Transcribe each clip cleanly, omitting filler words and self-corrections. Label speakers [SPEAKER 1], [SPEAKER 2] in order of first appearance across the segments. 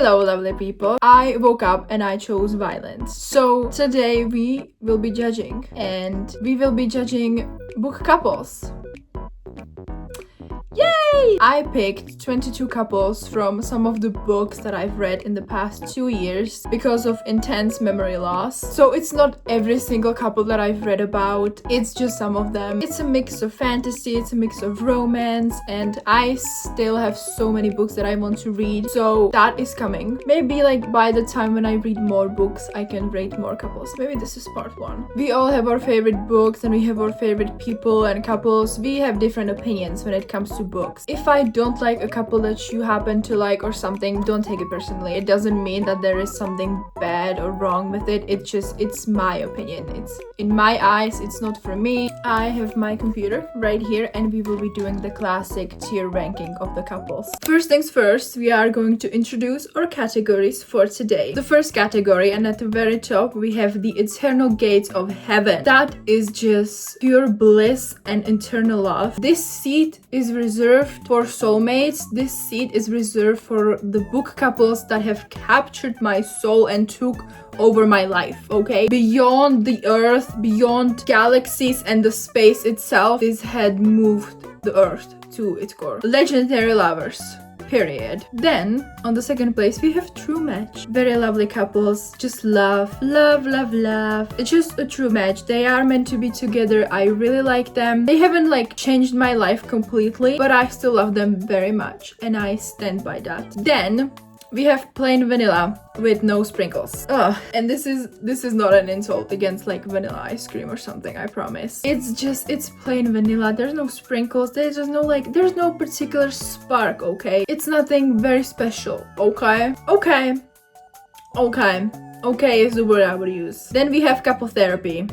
[SPEAKER 1] Hello, lovely people. I woke up and I chose violence. So today we will be judging, and we will be judging book couples. Yay! I picked 22 couples from some of the books that I've read in the past 2 years because of intense memory loss. So it's not every single couple that I've read about, it's just some of them. It's a mix of fantasy, it's a mix of romance, and I still have so many books that I want to read, so that is coming. Maybe like by the time when I read more books, I can rate more couples. Maybe this is part 1. We all have our favorite books and we have our favorite people and couples. We have different opinions when it comes to books. If I don't like a couple that you happen to like or something, don't take it personally. It doesn't mean that there is something bad or wrong with it. It's my opinion. It's in my eyes, it's not for me. I have my computer right here and we will be doing the classic tier ranking of the couples. First things first, we are going to introduce our categories for today. The first category, and at the very top we have the eternal gates of heaven. That is just pure bliss and eternal love. This seat is reserved for soulmates. This seat is reserved for the book couples that have captured my soul and took over my life, okay? Beyond the earth, beyond galaxies and the space itself, this had moved the earth to its core. Legendary lovers. Period. Then, on the second place, we have true match. Very lovely couples. Just love, love, love, love. It's just a true match. They are meant to be together. I really like them. They haven't like changed my life completely, but I still love them very much. And I stand by that. Then, we have plain vanilla with no sprinkles. Ugh. And this is not an insult against like vanilla ice cream or something, I promise. It's plain vanilla. There's no sprinkles. There's no particular spark, okay? It's nothing very special, okay? Okay is the word I would use. Then we have couple therapy.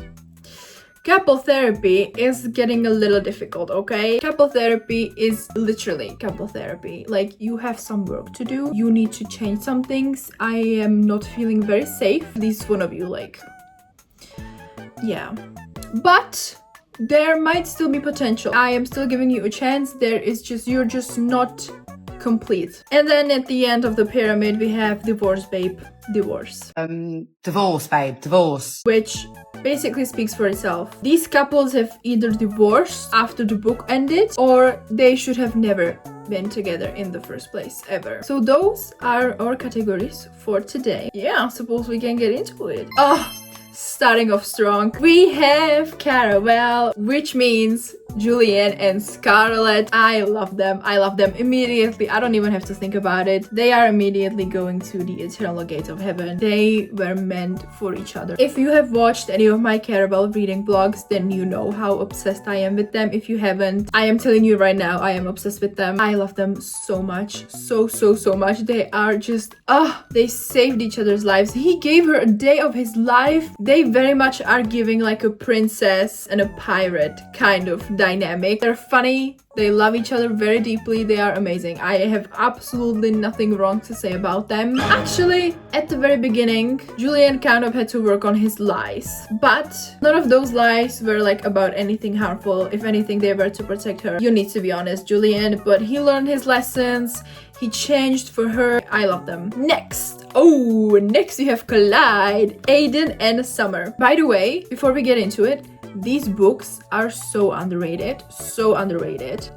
[SPEAKER 1] Couple therapy is getting a little difficult, okay? Couple therapy is literally couple therapy. Like, you have some work to do. You need to change some things. I am not feeling very safe. At least one of you, like... yeah. But there might still be potential. I am still giving you a chance. You're just not complete. And then at the end of the pyramid, we have divorce, babe. Divorce.
[SPEAKER 2] Divorce, babe. Divorce.
[SPEAKER 1] Which basically speaks for itself. These couples have either divorced after the book ended, or they should have never been together in the first place, ever. So those are our categories for today. Yeah, suppose we can get into it. Starting off strong, we have Carawel, which means Julian and Scarlett. I love them immediately. I don't even have to think about it. They are immediately going to the eternal gates of heaven. They were meant for each other. If you have watched any of my Carawel reading vlogs, then you know how obsessed I am with them. If you haven't, I am telling you right now, I am obsessed with them. I love them so much. So much. They are just, they saved each other's lives. He gave her a day of his life. They very much are giving like a princess and a pirate kind of dynamic. They're funny. They love each other very deeply. They are amazing. I have absolutely nothing wrong to say about them. Actually, at the very beginning, Julian kind of had to work on his lies. But none of those lies were like about anything harmful. If anything, they were to protect her. You need to be honest, Julian. But he learned his lessons. He changed for her. I love them. Next you have Clyde, Aiden, and Summer. By the way, before we get into it, these books are so underrated.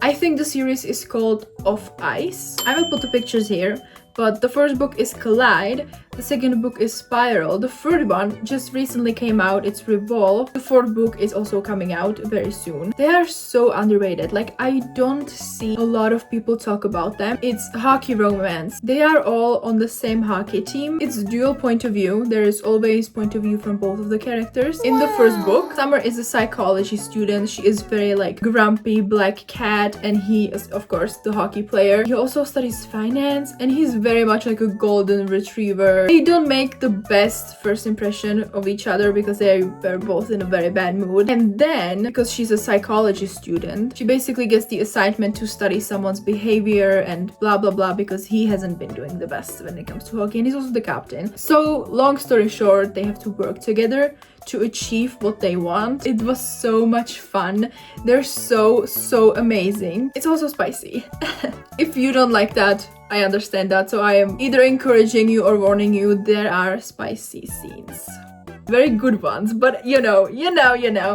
[SPEAKER 1] I think the series is called Off Ice. I will put the pictures here. But the first book is Collide, the second book is Spiral, the third one just recently came out, it's Revolve, the fourth book is also coming out very soon. They are so underrated, like I don't see a lot of people talk about them. It's hockey romance. They are all on the same hockey team. It's dual point of view. There is always point of view from both of the characters. In the first book, Summer is a psychology student. She is very like grumpy black cat, and he is of course the hockey player. He also studies finance and he's very much like a golden retriever. They don't make the best first impression of each other because they were both in a very bad mood. And then, because she's a psychology student, she basically gets the assignment to study someone's behavior and blah blah blah because he hasn't been doing the best when it comes to hockey, and he's also the captain. So long story short, they have to work together to achieve what they want. It was so much fun. They're so amazing. It's also spicy. If you don't like that, I understand that. So I am either encouraging you or warning you, there are spicy scenes. Very good ones, but you know.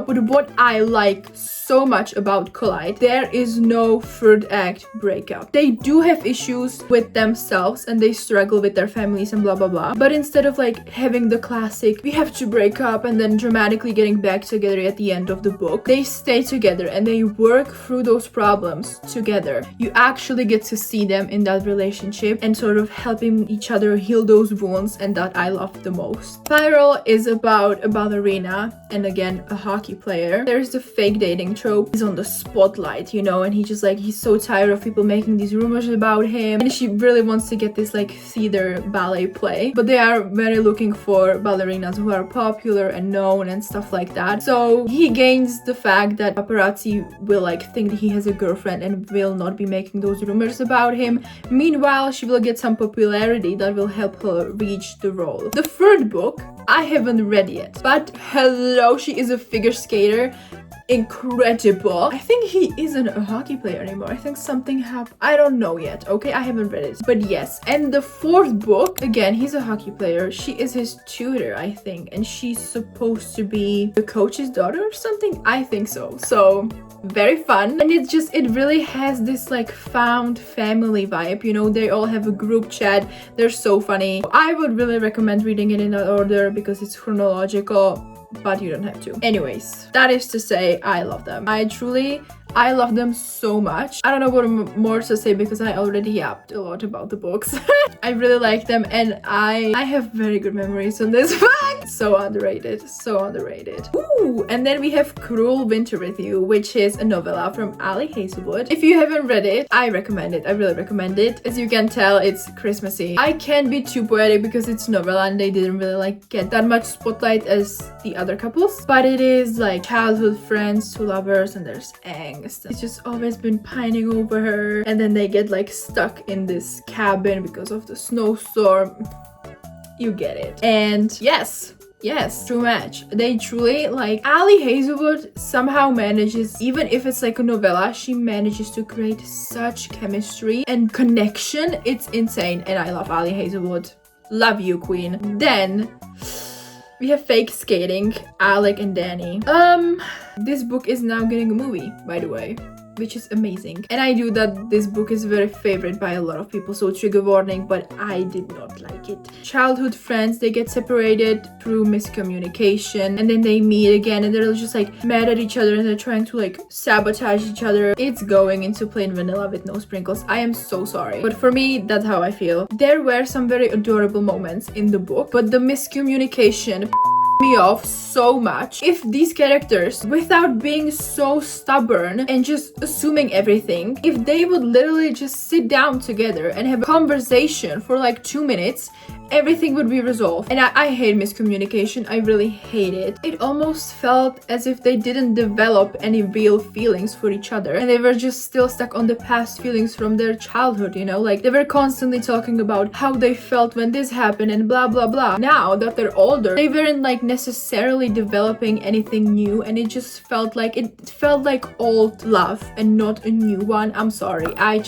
[SPEAKER 1] But what I like so much about Collide, there is no third act breakup. They do have issues with themselves and they struggle with their families and blah blah blah. But instead of like having the classic, we have to break up and then dramatically getting back together at the end of the book, they stay together and they work through those problems together. You actually get to see them in that relationship and sort of helping each other heal those wounds, and that I love the most. Spiral is about a ballerina and again a hockey player. There's the fake dating trope. He's on the spotlight, you know, and he's so tired of people making these rumors about him, and she really wants to get this like theater ballet play, but they are very looking for ballerinas who are popular and known and stuff like that. So he gains the fact that paparazzi will like think that he has a girlfriend and will not be making those rumors about him. Meanwhile, she will get some popularity that will help her reach the role. The third book I haven't read yet, but hello, she is a figure skater. Incredible. I think he isn't a hockey player anymore. I think something happened. I don't know yet. Okay, I haven't read it. But yes. And the fourth book, again, he's a hockey player. She is his tutor, I think. And she's supposed to be the coach's daughter or something. I think so. So very fun. And it really has this like found family vibe. You know, they all have a group chat. They're so funny. I would really recommend reading it in that order because it's chronological, but you don't have to. Anyways, that is to say, I love them. I love them so much. I don't know what more to say because I already yapped a lot about the books. I really like them and I have very good memories on this book. So underrated, so underrated. Ooh, and then we have Cruel Winter with You, which is a novella from Ali Hazelwood. If you haven't read it, I recommend it. I really recommend it. As you can tell, it's Christmassy. I can't be too poetic because it's novella and they didn't really like get that much spotlight as the other couples, but it is like childhood friends, two lovers, and there's angst. It's just always been pining over her, and then they get like stuck in this cabin because of the snowstorm. You get it. And yes, true match. They truly, like, Ali Hazelwood somehow manages, even if it's like a novella, she manages to create such chemistry and connection. It's insane, and I love Ali Hazelwood. Love you, queen. Then we have Fake Skating, Alec and Danny. This book is now getting a movie, by the way, which is amazing. And I knew that this book is very favorite by a lot of people, so trigger warning, but I did not like it. Childhood friends, they get separated through miscommunication, and then they meet again, and they're just like mad at each other, and they're trying to like sabotage each other. It's going into plain vanilla with no sprinkles. I am so sorry, but for me, that's how I feel. There were some very adorable moments in the book, but the miscommunication me off so much. If these characters, without being so stubborn and just assuming everything, if they would literally just sit down together and have a conversation for like 2 minutes, everything would be resolved. And I hate miscommunication. I really hate it. It almost felt as if they didn't develop any real feelings for each other, and they were just still stuck on the past feelings from their childhood, you know, like they were constantly talking about how they felt when this happened and blah blah blah. Now that they're older, they weren't like necessarily developing anything new, and it felt like old love and not a new one. I'm sorry. I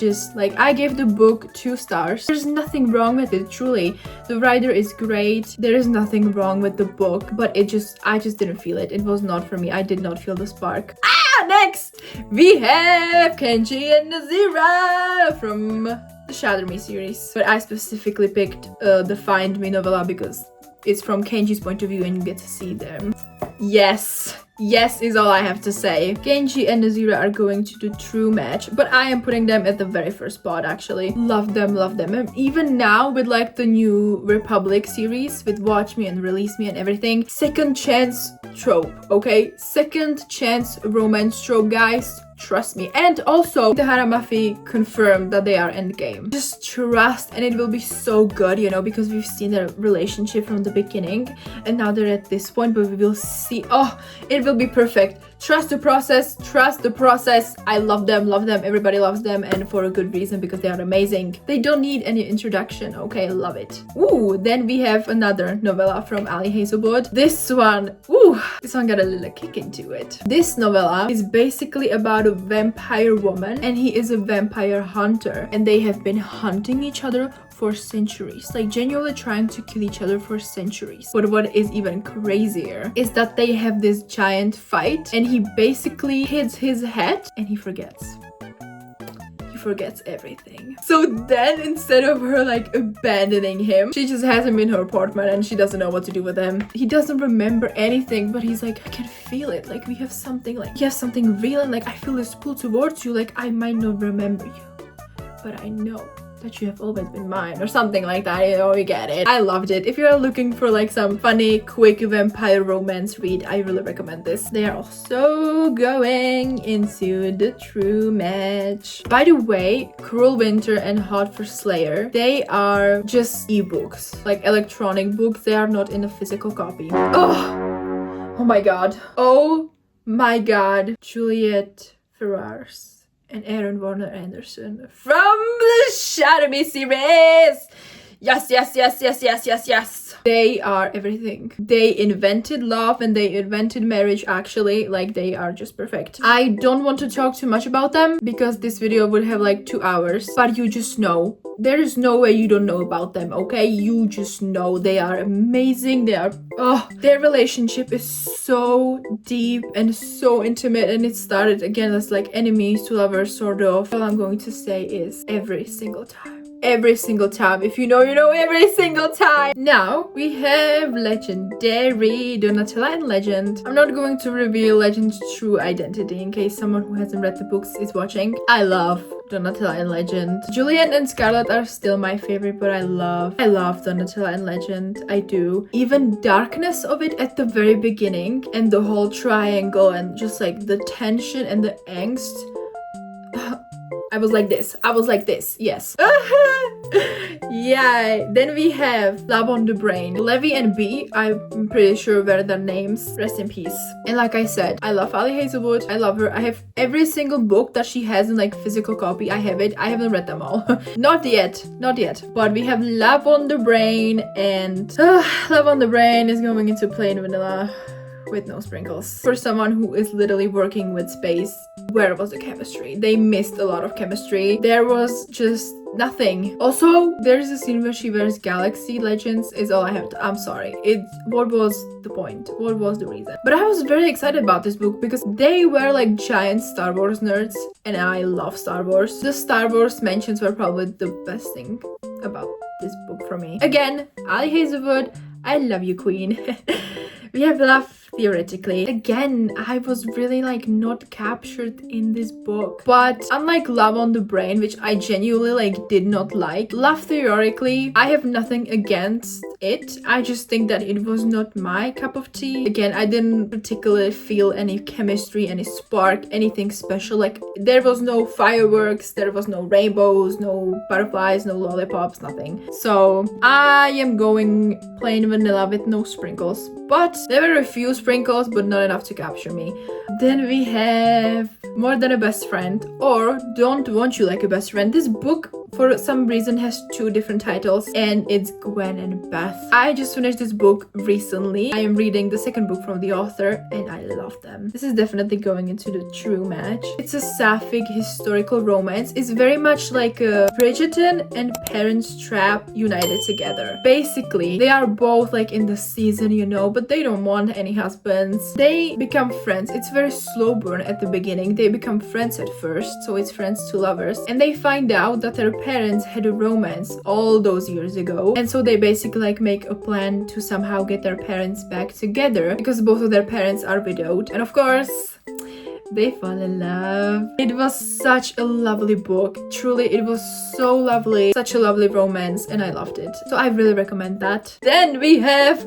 [SPEAKER 1] gave the book 2 stars. There's nothing wrong with it, truly. The writer is great. There is nothing wrong with the book, but I just didn't feel it. It was not for me. I did not feel the spark. Next we have Kenji and Nazira from the Shatter Me series. But I specifically picked the Find Me novella because it's from Kenji's point of view and you get to see them. Yes is all I have to say. Kenji and Nazira are going to do true match, but I am putting them at the very first spot actually. Love them. And even now with like the new Republic series with Watch Me and Release Me and everything, second chance trope, okay? Second chance romance trope, guys. Trust me. And also, the Haramafi confirmed that they are endgame. Just trust, and it will be so good, you know, because we've seen their relationship from the beginning, and now they're at this point, but we will see. Oh, it will be perfect. Trust the process, trust the process. I love them, everybody loves them, and for a good reason, because they are amazing. They don't need any introduction, okay? Love it. Ooh, then we have another novella from Ali Hazelwood. This one got a little kick into it. This novella is basically about a vampire woman, and he is a vampire hunter, and they have been hunting each other for centuries, like genuinely trying to kill each other for centuries. But what is even crazier is that they have this giant fight, and he basically hits his head and he forgets everything. So then instead of her like abandoning him, she just has him in her apartment and she doesn't know what to do with him. He doesn't remember anything, but he's like, I can feel it, like we have something real, and like I feel this pull towards you, like I might not remember you, but I know that you have always been mine, or something like that. You know, you get it. I loved it. If you're looking for like some funny, quick vampire romance read, I really recommend this. They are also going into the true match. By the way, Cruel Winter and Hot for Slayer, they are just ebooks, like electronic books. They are not in a physical copy. Oh my god. Oh my god. Juliet Ferrars and Aaron Warner Anderson from the Shadow Me series. Yes. They are everything. They invented love and they invented marriage, actually. Like, they are just perfect. I don't want to talk too much about them because this video would have like 2 hours, but you just know. There is no way you don't know about them, okay? You just know. They are amazing. Their relationship is so deep and so intimate, and it started again as like enemies to lovers, sort of. All I'm going to say is every single time. Every single time. If you know, you know, every single time. Now we have legendary Donatella and Legend. I'm not going to reveal Legend's true identity in case someone who hasn't read the books is watching. I love Donatella and Legend. Juliet and Scarlet are still my favorite, but I love Donatella and Legend. I do. Even darkness of it at the very beginning, and the whole triangle, and just like the tension and the angst. I was like this, yes. Yeah, then we have Love on the Brain. Levi and B, I'm pretty sure were their names. Rest in peace. And like I said, I love Ali Hazelwood. I love her. I have every single book that she has in like physical copy. I have it. I haven't read them all. Not yet. But we have Love on the Brain, and Love on the Brain is going into plain vanilla with no sprinkles. For someone who is literally working with space, where was the chemistry? They missed a lot of chemistry. There was just nothing. Also, there's a scene where she wears Galaxy Legends, is all I have to. I'm sorry. What was the point? What was the reason? But I was very excited about this book because they were like giant Star Wars nerds, and I love Star Wars. The Star Wars mentions were probably the best thing about this book for me. Again, Ali Hazelwood, I love you, queen. We have Love Theoretically. Again, I was really like not captured in this book. But unlike Love on the Brain, which I genuinely like did not like, Love Theoretically, I have nothing against it. I just think that it was not my cup of tea. Again, I didn't particularly feel any chemistry, any spark, anything special. Like, there was no fireworks, there was no rainbows, no butterflies, no lollipops, nothing. So I am going plain vanilla with no sprinkles. But there were a few sprinkles, but not enough to capture me. Then we have More Than a Best Friend, or Don't Want You Like a Best Friend. This book, for some reason, has 2 different titles, and it's Gwen and Beth. I just finished this book recently. I am reading the second book from the author, and I love them. This is definitely going into the true match. It's a sapphic historical romance. It's very much like a Bridgerton and Parents Trap united together. Basically, they are both like in the season, you know, but they don't want any husbands. They become friends. It's very slow burn at the beginning. They become friends at first, so it's friends to lovers, and they find out that their parents had a romance all those years ago, and so they basically like make a plan to somehow get their parents back together because both of their parents are widowed, and of course they fall in love. It was such a lovely book. Truly, it was so lovely. Such a lovely romance, and I loved it. So I really recommend that. Then we have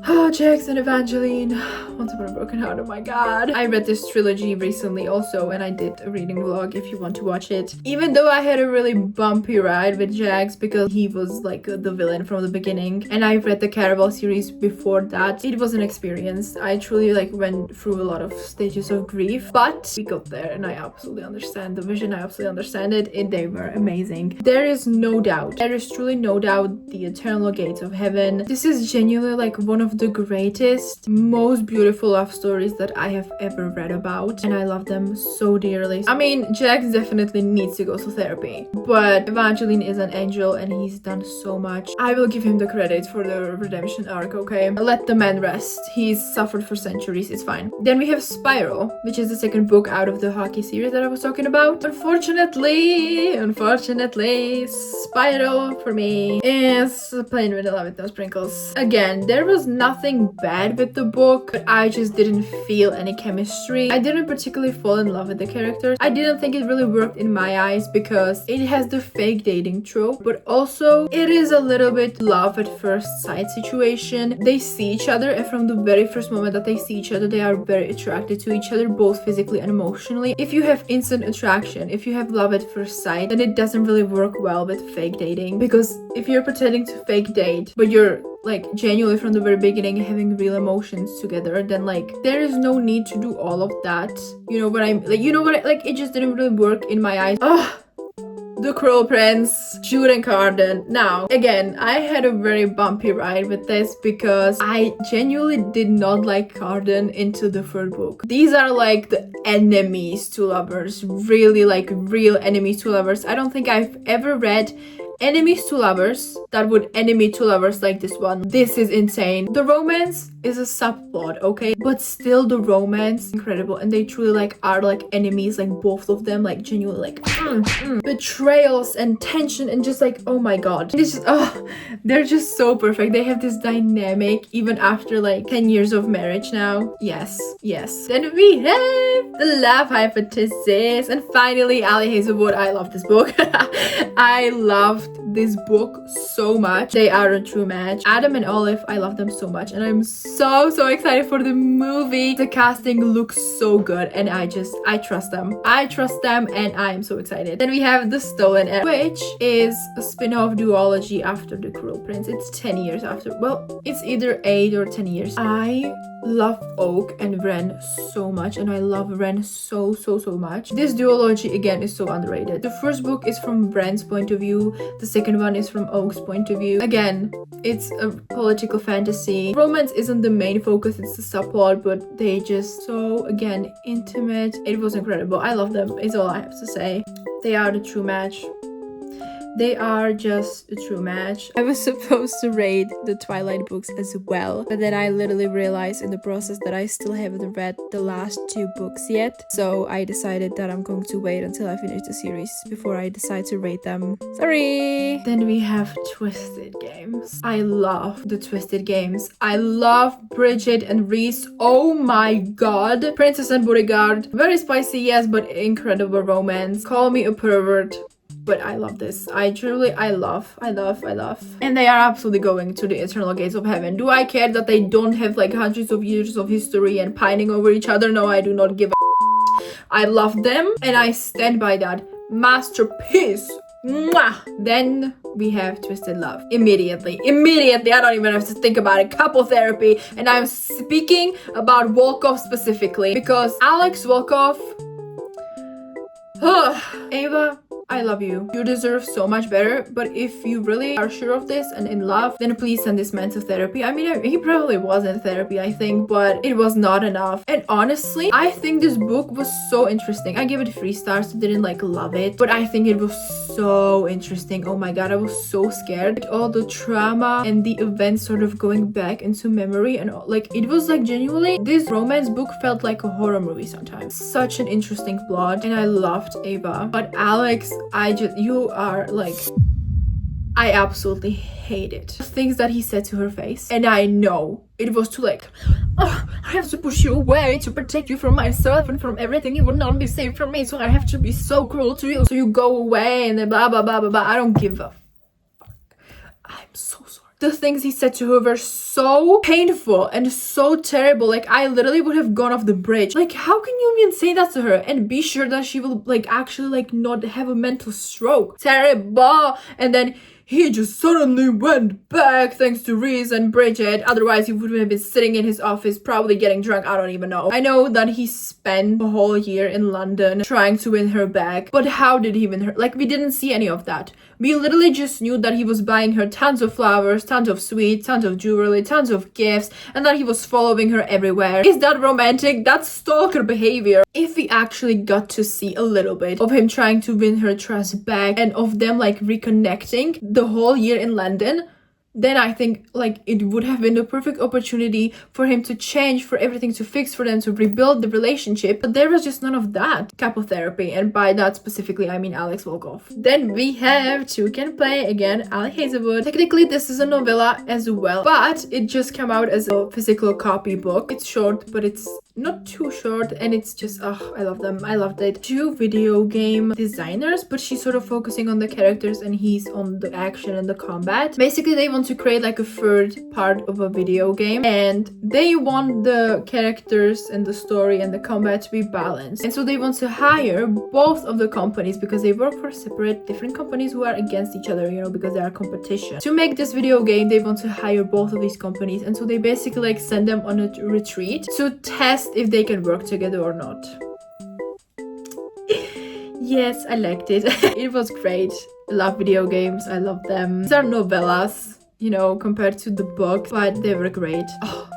[SPEAKER 1] Oh, Jax and Evangeline. Once Upon a Broken Heart, oh my god. I read this trilogy recently also, and I did a reading vlog if you want to watch it. Even though I had a really bumpy ride with Jax because he was like the villain from the beginning, and I read the Caraval series before that, it was an experience. I truly like went through a lot of stages of grief, but we got there, and I absolutely understand the vision. I absolutely understand it, and they were amazing. There is no doubt. There is truly no doubt the Eternal Gates of Heaven. This is genuinely like one of the greatest, most beautiful love stories that I have ever read about, and I love them so dearly. I mean, Jax definitely needs to go to therapy, but Evangeline is an angel and he's done so much. I will give him the credit for the redemption arc, okay? Let the man rest. He's suffered for centuries, it's fine. Then we have Spiral, which is the second book out of the hockey series that I was talking about. Unfortunately, Spiral for me is plain vanilla with no sprinkles. Again, there was nothing bad with the book, but I just didn't feel any chemistry. I didn't particularly fall in love with the characters. I didn't think it really worked in my eyes because it has the fake dating trope, but also it is a little bit love at first sight situation. They see each other, and from the very first moment that they see each other, they are very attracted to each other, both physically and emotionally. If you have instant attraction, if you have love at first sight, then it doesn't really work well with fake dating, because if you're pretending to fake date, but you're like genuinely from the very beginning having real emotions together, then like there is no need to do all of that. You know what I'm like, like it just didn't really work in my eyes. The Cruel Prince, Jude and Carden. Now, again, I had a very bumpy ride with this because I genuinely did not like Carden into the third book. These are like the enemies to lovers, really like real enemies to lovers. I don't think I've ever read enemies to lovers that would enemy to lovers like this one. This is insane. The romance is a subplot, okay, but still the romance incredible, and they truly like are like enemies, like both of them, like genuinely like betrayals and tension, and just like, oh my god, this is they're just so perfect. They have this dynamic even after like 10 years of marriage now. Yes. Then we have The Love Hypothesis, and finally Ali Hazelwood. I love this book. I loved this book so much. They are a true match. Adam and Olive, I love them so much, and I'm so excited for the movie. The casting looks so good, and I trust them. And I am so excited. Then we have The Stolen Heir, which is a spin-off duology after The Cruel Prince. It's 10 years after. Well, it's either 8 or 10 years. I love Oak and Ren so much, and I love Ren so much. This duology again is so underrated. The first book is from Ren's point of view. The second one is from Oak's point of view. Again, it's a political fantasy. Romance isn't the main focus, it's the subplot, but they just so, again, intimate. It was incredible. I love them, is all I have to say. They are the true match. They are just a true match. I was supposed to read the Twilight books as well, but then I literally realized in the process that I still haven't read the last 2 books yet. So I decided that I'm going to wait until I finish the series before I decide to rate them. Sorry! Then we have Twisted Games. I love the Twisted Games. I love Bridget and Reese. Oh my god! Princess and Bodyguard. Very spicy, yes, but incredible romance. Call me a pervert, but I love this. I love. And they are absolutely going to the Eternal Gates of Heaven. Do I care that they don't have like hundreds of years of history and pining over each other? No, I do not give a I love them, and I stand by that. Masterpiece. Mwah! Then we have Twisted Love. Immediately. I don't even have to think about it. Couple therapy. And I'm speaking about Volkov specifically because Alex Volkov. Ava, I love you. You deserve so much better, but if you really are sure of this and in love, then please send this man to therapy. I mean, he probably was in therapy, I think, but it was not enough. And honestly, I think this book was so interesting. I gave it 3 stars, didn't like love it, but I think it was so interesting. Oh my god, I was so scared. All the trauma and the events sort of going back into memory, and like it was like genuinely, this romance book felt like a horror movie sometimes. Such an interesting plot, and I loved Ava. But Alex, you are like, I absolutely hate it. The things that he said to her face, and I know it was to like, oh, I have to push you away to protect you from myself and from everything. You would not be safe from me, so I have to be so cruel to you, so you go away and then blah blah blah blah blah. I don't give a fuck. I'm so sorry. The things he said to her were so painful and so terrible. Like, I literally would have gone off the bridge. Like, how can you even say that to her and be sure that she will like actually like not have a mental stroke? Terrible. And then he just suddenly went back thanks to Reese and Bridget. Otherwise, he would have been sitting in his office, probably getting drunk. I don't even know. I know that he spent a whole year in London trying to win her back. But how did he win her? Like, we didn't see any of that. We literally just knew that he was buying her tons of flowers, tons of sweets, tons of jewelry, tons of gifts, and that he was following her everywhere. Is that romantic? That's stalker behavior. If we actually got to see a little bit of him trying to win her trust back and of them like reconnecting the whole year in London, then I think like it would have been the perfect opportunity for him to change, for everything to fix, for them to rebuild the relationship. But there was just none of that. Couple therapy, and by that specifically I mean Alex Volkov. Then we have Two Can Play, again Ali Hazelwood. Technically this is a novella as well, but it just came out as a physical copy book. It's short, but it's not too short, and it's just I love them. I loved it. Two video game designers, but she's sort of focusing on the characters and he's on the action and the combat. Basically they want to create like a third part of a video game, and they want the characters and the story and the combat to be balanced, and so they want to hire both of the companies, because they work for separate different companies who are against each other, you know, because they are competition. To make this video game they want to hire both of these companies, and so they basically like send them on a retreat to test if they can work together or not. Yes, I liked it. It was great. I love video games. I love them. These are novellas, you know, compared to the book, but they were great. Oh,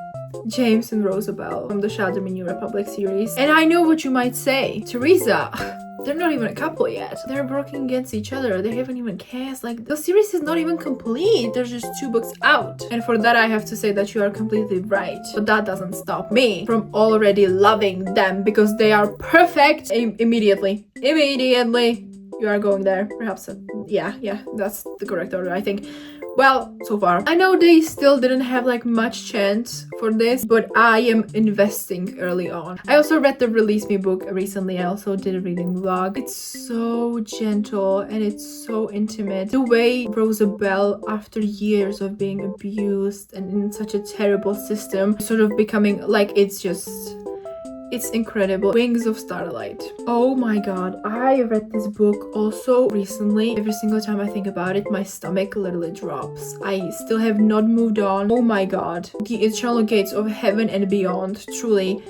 [SPEAKER 1] James and Rosabelle from the Shadow in New Republic series. And I know what you might say. Teresa, they're not even a couple yet. They're working against each other. They haven't even cast. Like, the series is not even complete. There's just 2 books out. And for that, I have to say that you are completely right. But that doesn't stop me from already loving them, because they are perfect immediately. Immediately. You are going there. Perhaps. Yeah, that's the correct order, I think. Well, so far. I know they still didn't have like much chance for this, but I am investing early on. I also read the Release Me book recently. I also did a reading vlog. It's so gentle and it's so intimate. The way Rosabelle, after years of being abused and in such a terrible system, sort of becoming like, it's incredible. Wings of Starlight. Oh my god, I read this book also recently. Every single time I think about it, my stomach literally drops. I still have not moved on. Oh my god. The Eternal Gates of Heaven and Beyond. Truly.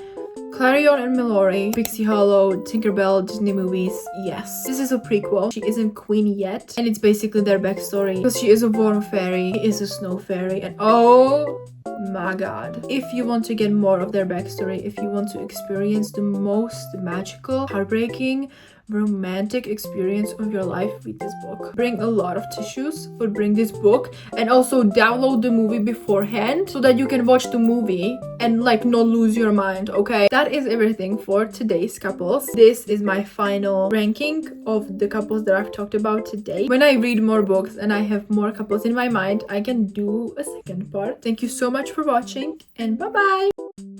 [SPEAKER 1] Clarion and Mallory, Pixie Hollow, Tinkerbell, Disney movies, yes. This is a prequel. She isn't queen yet, and it's basically their backstory. Because she is a warm fairy, he is a snow fairy, and oh my god. If you want to get more of their backstory, if you want to experience the most magical, heartbreaking, romantic experience of your life, read this book. Bring a lot of tissues, but bring this book, and also download the movie beforehand so that you can watch the movie and like not lose your mind, okay? That is everything for today's couples. This is my final ranking of the couples that I've talked about today. When I read more books and I have more couples in my mind, I can do a second part. Thank you so much for watching, and bye bye.